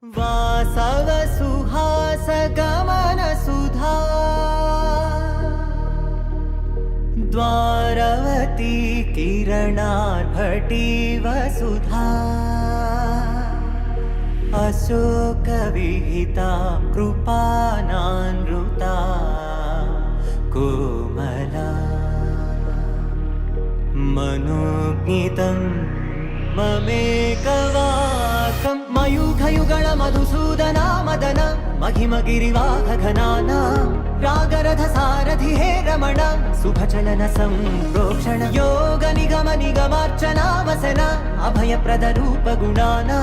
वासव सुहास गमन सुधा द्वारवती किरणार्भटी वसुधा अशोक विहिता कृपानानृता कोमला मनोज्ञितं ममेकवाकं मयूखयुगल मधुसूदना मदन महिमगिरिवाहघनाना रागरथ सारथि हे रमण शुभचलन संप्रोक्षण योग निगम निगमार्चना वसन अभयप्रद रूप गुणाना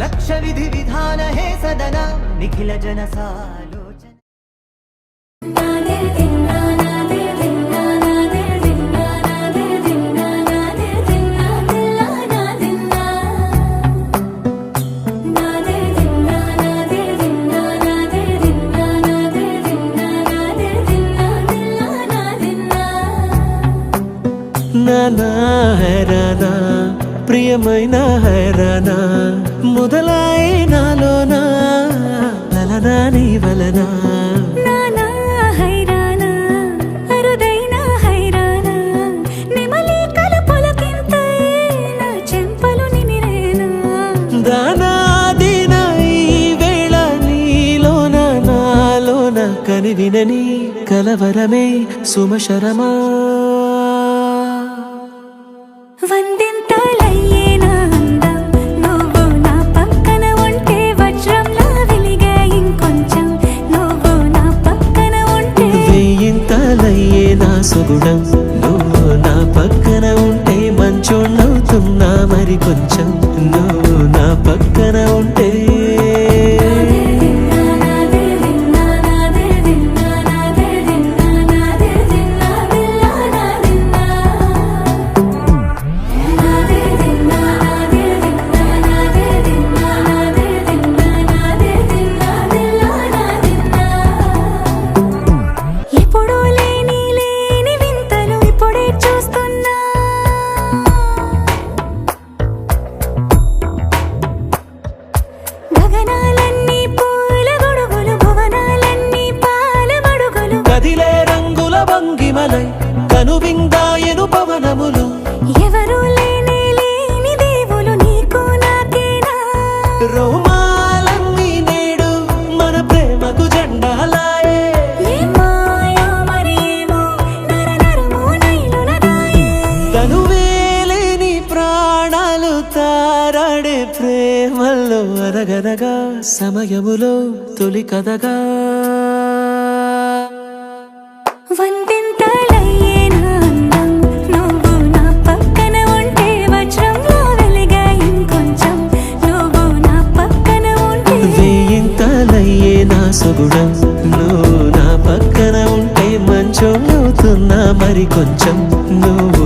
लक्ष्य विधि विधान हे सदन निखिल जन सालोचन। నానా హైరానా ప్రియమైన హైరానా మొదలాయి నాలోనా లలనా నీ వలనా నానా హైరానా అరుదైన హైరానా నెమలి కలుపులకింతై నా చెంపలు నిమిరేనా దానాదిన ఈ వేళ నీలోన నాలోన కనివినని కలవరమే సుమశరమా వందింతలయ్యేనా అందం నువ్వు నా పక్కన ఉంటే వజ్రంలా వెలిగే ఇంకొంచెం నువ్వు నా పక్కన ఉంటే వెయ్యింతలయ్యే నా సుగుణం నువ్వు నా పక్కన ఉంటే మంచోళ్ళవుతున్నా మరి కొంచెం నువ్వు నా పక్కన ఉంటే ఎప్పుడూ లేని వింతలు ఇప్పుడే చూస్తున్నా గగనాలన్నీ పూల గొడుగులు భువనాలన్నీ పాల మడుగులు కదిలే రంగుల భంగిమలై కనువిందాయను పవనములు ఎవరూ లేని దేవులు నీకు నాకేనా రోమాలన్నీ నేడు మన ప్రేమకు జెండాలాయే ఏ మాయో మరేమో నరనరమో నైలునదాయే తనువేలేని ప్రాణాలు తారాడే ప్రేమల్లో అరగనగా సమయములో తొలి కథగా వందింతలయ్యేనా అందం నువ్వు నా పక్కన ఉంటే వజ్రంలా వెలిగే ఇంకొంచెం నువ్వు నా పక్కన ఉంటే వెయ్యింతలయ్యే నా సుగుణం నువ్వు నా పక్కన ఉంటే మంచోళ్ళవుతున్నా మరి కొంచెం నువ్వు